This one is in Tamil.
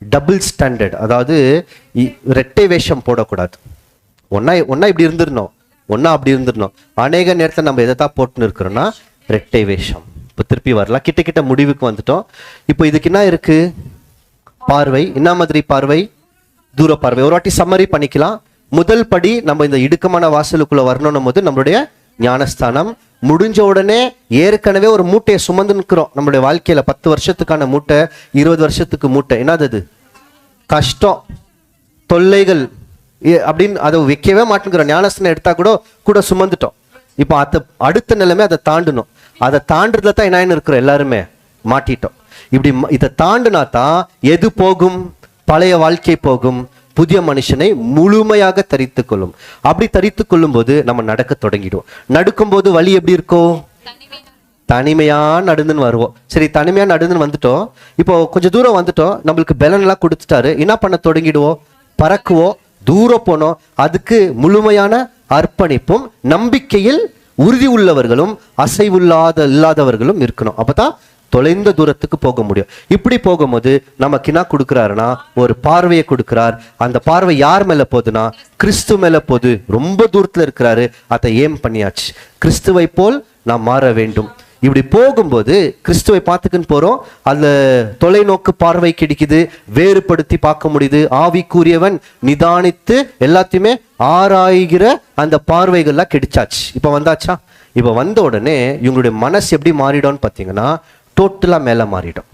டபுள் ஸ்டாண்டர்ட், அதாவது ரெட்டை வேஷம் போடக்கூடாது. ஒன்னா இப்படி இருந்துடணும், ஒன்னா அப்படி இருந்துடணும். அநேக நேரத்தில் நம்ம எதை தான் போட்டுன்னு இருக்கிறோம்னா ரெட்டை வேஷம். இப்போ திருப்பி வரலாம், கிட்ட முடிவுக்கு வந்துட்டோம். இப்போ இதுக்கு என்ன இருக்கு? பார்வை. என்ன மாதிரி பார்வை? தூர பார்வை. ஒரு வாட்டி சம்மரி பண்ணிக்கலாம். முதல் படி, நம்ம இந்த இடுக்கமான வாசலுக்குள்ள வரணும் போது நம்மளுடைய ஞானஸ்தானம் முடிஞ்ச உடனே ஏற்கனவே ஒரு மூட்டையை சுமந்து நிற்கிறோம். நம்மளுடைய வாழ்க்கையில 10 வருஷத்துக்கான மூட்டை, 20 வருஷத்துக்கு மூட்டை. என்னது? கஷ்டம், தொல்லைகள் அப்படின்னு அதை வைக்கவே மாட்டேங்கிறோம். ஞானஸ்தானம் எடுத்தா கூட சுமந்துட்டோம். இப்போ அடுத்த நிலைமை அதை தாண்டணும். அதை தாண்டுறதுல தான் என்ன இருக்கிறோம், எல்லாருமே மாட்டிட்டோம். இப்படி இதை தாண்டுனா தான் எது போகும்? பழைய வாழ்க்கை போகும், புதிய மனுஷனை முழுமையாக தரித்து கொள்ளும். அப்படி தரித்து கொள்ளும் போது நம்ம நடக்க தொடங்கிடுவோம். நடக்கும்போது வழி எப்படி இருக்கும்? தனிமையா நடந்துன்னு வருவோம். சரி, தனிமையா நடந்துன்னு வந்துட்டோம். இப்போ கொஞ்சம் தூரம் வந்துட்டோம், நம்மளுக்கு பலன் எல்லாம் கொடுத்துட்டாரு. என்ன பண்ண தொடங்கிடுவோம்? பறக்குவோம், தூரம் போனோம். அதுக்கு முழுமையான அர்ப்பணிப்பும் நம்பிக்கையில் உறுதி உள்ளவர்களும் இல்லாதவர்களும் இருக்கணும். அப்பதான் தொலைந்த தூரத்துக்கு போக முடியும். இப்படி போகும்போது நமக்கு என்ன கொடுக்குறாருன்னா ஒரு பார்வையை கொடுக்கிறார். அந்த பார்வை யார் மேல போகுதுன்னா கிறிஸ்து மேல போகுது. ரொம்ப தூரத்துல இருக்கிறாரு, அதை ஏம் பண்ணியாச்சு. கிறிஸ்துவை போல் நாம் மாற வேண்டும். இப்படி போகும்போது கிறிஸ்துவை பார்த்துக்குன்னு போறோம். அந்த தொலைநோக்கு பார்வை கிடைக்குது, வேறுபடுத்தி பார்க்க முடியுது. ஆவிக்குரியவன் நிதானித்து எல்லாத்தையுமே ஆராய்கிற அந்த பார்வைகள்லாம் கிடைச்சாச்சு. இப்போ வந்தாச்சா? இப்போ வந்த உடனே இவங்களுடைய மனசு எப்படி மாறிடும்னு பார்த்தீங்கன்னா டோட்டலாக மேலே மாறிடும்.